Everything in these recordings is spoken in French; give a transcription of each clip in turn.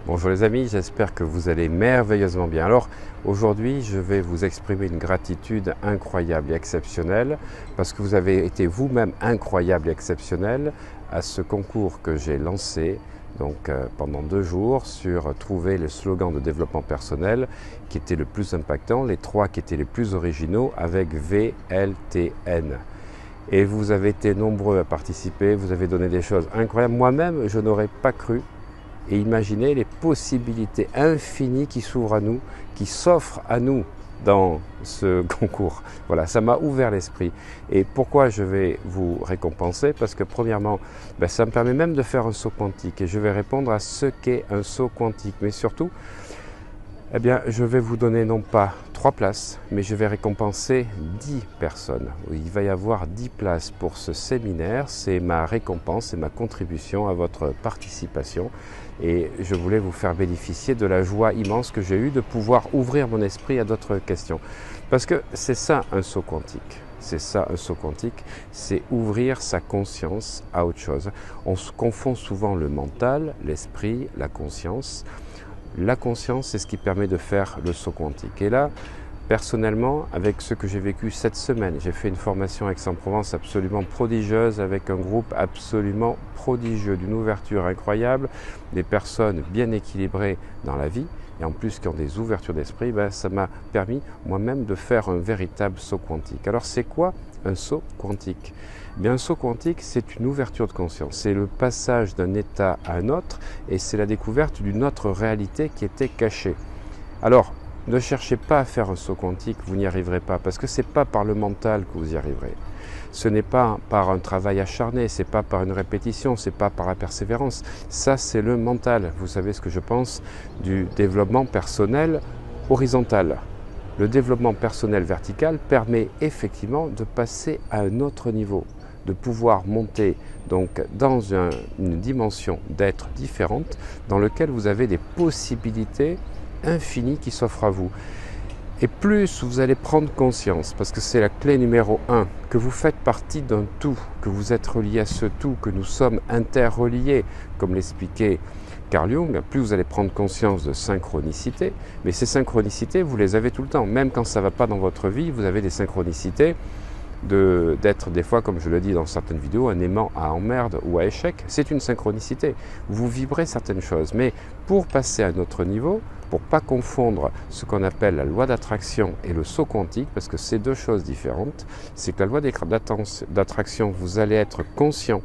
Bonjour les amis, j'espère que vous allez merveilleusement bien. Alors aujourd'hui, je vais vous exprimer une gratitude incroyable et exceptionnelle parce que vous avez été vous-même incroyable et exceptionnel à ce concours que j'ai lancé pendant 2 jours sur trouver le slogan de développement personnel qui était le plus impactant, les 3 qui étaient les plus originaux avec VLTN. Et vous avez été nombreux à participer, vous avez donné des choses incroyables. Moi-même, je n'aurais pas cru. Et imaginez les possibilités infinies qui s'ouvrent à nous, qui s'offrent à nous dans ce concours. Voilà, ça m'a ouvert l'esprit. Et pourquoi je vais vous récompenser? Parce que premièrement, ça me permet même de faire un saut quantique. Et je vais répondre à ce qu'est un saut quantique. Mais surtout, je vais vous donner non pas 3 places, mais je vais récompenser 10 personnes. Il va y avoir 10 places pour ce séminaire. C'est ma récompense, c'est ma contribution à votre participation. Et je voulais vous faire bénéficier de la joie immense que j'ai eue de pouvoir ouvrir mon esprit à d'autres questions. Parce que c'est ça un saut quantique. C'est ça un saut quantique, c'est ouvrir sa conscience à autre chose. On se confond souvent le mental, l'esprit, la conscience. La conscience, c'est ce qui permet de faire le saut quantique. Et là, personnellement, avec ce que j'ai vécu cette semaine, j'ai fait une formation à Aix-en-Provence absolument prodigieuse avec un groupe absolument prodigieux, d'une ouverture incroyable, des personnes bien équilibrées dans la vie et en plus qui ont des ouvertures d'esprit, ça m'a permis moi-même de faire un véritable saut quantique. Alors c'est quoi un saut quantique? Un saut quantique, c'est une ouverture de conscience, c'est le passage d'un état à un autre et c'est la découverte d'une autre réalité qui était cachée. Alors, ne cherchez pas à faire un saut quantique, vous n'y arriverez pas, parce que ce n'est pas par le mental que vous y arriverez. Ce n'est pas par un travail acharné, ce n'est pas par une répétition, ce n'est pas par la persévérance. Ça, c'est le mental. Vous savez ce que je pense du développement personnel horizontal. Le développement personnel vertical permet effectivement de passer à un autre niveau, de pouvoir monter dans une dimension d'être différente dans laquelle vous avez des possibilités infinies qui s'offrent à vous. Et plus vous allez prendre conscience, parce que c'est la clé numéro 1, que vous faites partie d'un tout, que vous êtes relié à ce tout, que nous sommes interreliés, comme l'expliquait Carl Jung, plus vous allez prendre conscience de synchronicité, mais ces synchronicités, vous les avez tout le temps. Même quand ça ne va pas dans votre vie, vous avez des synchronicités d'être des fois, comme je le dis dans certaines vidéos, un aimant à emmerde ou à échec. C'est une synchronicité. Vous vibrez certaines choses, mais pour passer à un autre niveau, pour ne pas confondre ce qu'on appelle la loi d'attraction et le saut quantique, parce que c'est 2 choses différentes, c'est que la loi d'attraction, vous allez être conscient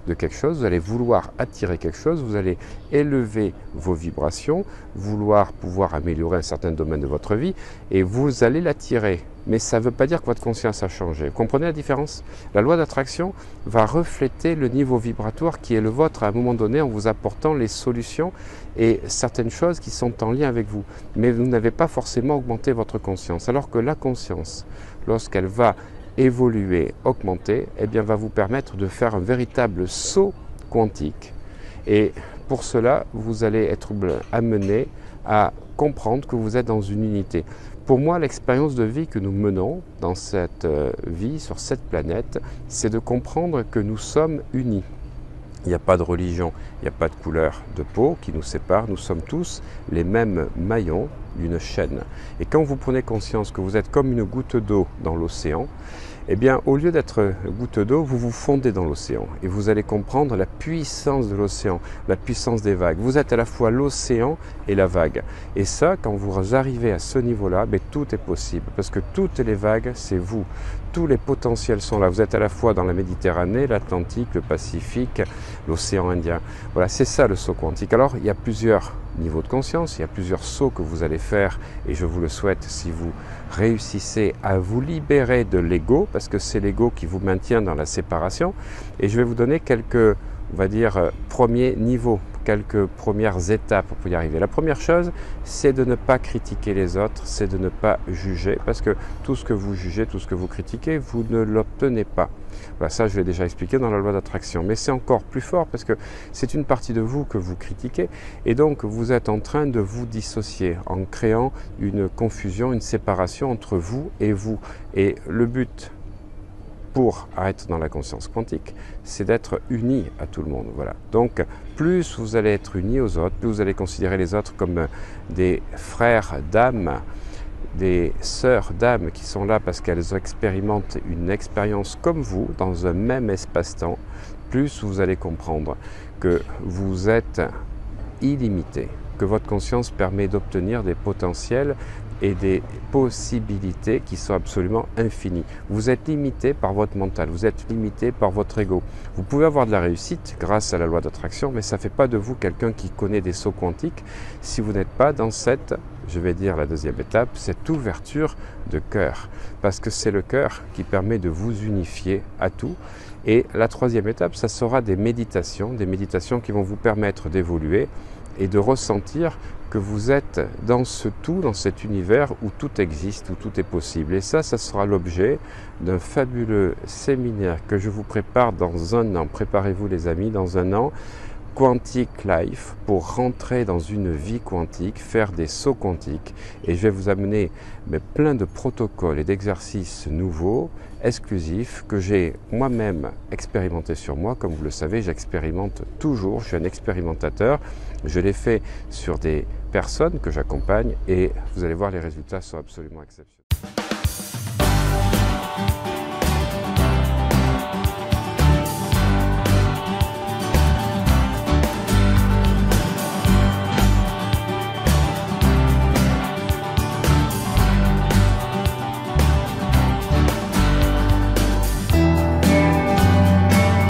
de quelque chose, vous allez vouloir attirer quelque chose, vous allez élever vos vibrations, vouloir pouvoir améliorer un certain domaine de votre vie et vous allez l'attirer. Mais ça ne veut pas dire que votre conscience a changé. Vous comprenez la différence? La loi d'attraction va refléter le niveau vibratoire qui est le vôtre à un moment donné en vous apportant les solutions et certaines choses qui sont en lien avec vous. Mais vous n'avez pas forcément augmenté votre conscience. Alors que la conscience, lorsqu'elle va évoluer, augmenter, va vous permettre de faire un véritable saut quantique. Et pour cela, vous allez être amené à comprendre que vous êtes dans une unité. Pour moi, l'expérience de vie que nous menons dans cette vie, sur cette planète, c'est de comprendre que nous sommes unis. Il n'y a pas de religion, il n'y a pas de couleur de peau qui nous sépare, nous sommes tous les mêmes maillons d'une chaîne. Et quand vous prenez conscience que vous êtes comme une goutte d'eau dans l'océan, au lieu d'être goutte d'eau, vous vous fondez dans l'océan et vous allez comprendre la puissance de l'océan, la puissance des vagues. Vous êtes à la fois l'océan et la vague. Et ça, quand vous arrivez à ce niveau-là, tout est possible parce que toutes les vagues, c'est vous. Tous les potentiels sont là. Vous êtes à la fois dans la Méditerranée, l'Atlantique, le Pacifique, l'océan Indien. Voilà, c'est ça le saut quantique. Alors, il y a plusieurs niveaux de conscience, il y a plusieurs sauts que vous allez faire et je vous le souhaite si vous réussissez à vous libérer de l'ego, parce que c'est l'ego qui vous maintient dans la séparation. Et je vais vous donner quelques, premiers niveaux, quelques premières étapes pour y arriver. La première chose, c'est de ne pas critiquer les autres, c'est de ne pas juger, parce que tout ce que vous jugez, tout ce que vous critiquez, vous ne l'obtenez pas. Voilà, ça je l'ai déjà expliqué dans la loi d'attraction, mais c'est encore plus fort parce que c'est une partie de vous que vous critiquez et donc vous êtes en train de vous dissocier en créant une confusion, une séparation entre vous. Et le but pour être dans la conscience quantique, c'est d'être uni à tout le monde. Voilà. Donc, plus vous allez être unis aux autres, plus vous allez considérer les autres comme des frères d'âme, des sœurs d'âme qui sont là parce qu'elles expérimentent une expérience comme vous dans un même espace-temps, plus vous allez comprendre que vous êtes illimité, que votre conscience permet d'obtenir des potentiels et des possibilités qui sont absolument infinies. Vous êtes limité par votre mental, vous êtes limité par votre ego. Vous pouvez avoir de la réussite grâce à la loi d'attraction, mais ça ne fait pas de vous quelqu'un qui connaît des sauts quantiques si vous n'êtes pas dans cette, je vais dire la deuxième étape, cette ouverture de cœur. Parce que c'est le cœur qui permet de vous unifier à tout. Et la troisième étape, ça sera des méditations qui vont vous permettre d'évoluer et de ressentir que vous êtes dans ce tout, dans cet univers où tout existe, où tout est possible. Et ça sera l'objet d'un fabuleux séminaire que je vous prépare dans un an. Préparez-vous les amis, dans un an, Quantic Life, pour rentrer dans une vie quantique, faire des sauts quantiques. Et je vais vous amener plein de protocoles et d'exercices nouveaux, exclusifs, que j'ai moi-même expérimenté sur moi. Comme vous le savez, j'expérimente toujours, je suis un expérimentateur. Je l'ai fait sur des personnes que j'accompagne et vous allez voir, les résultats sont absolument exceptionnels.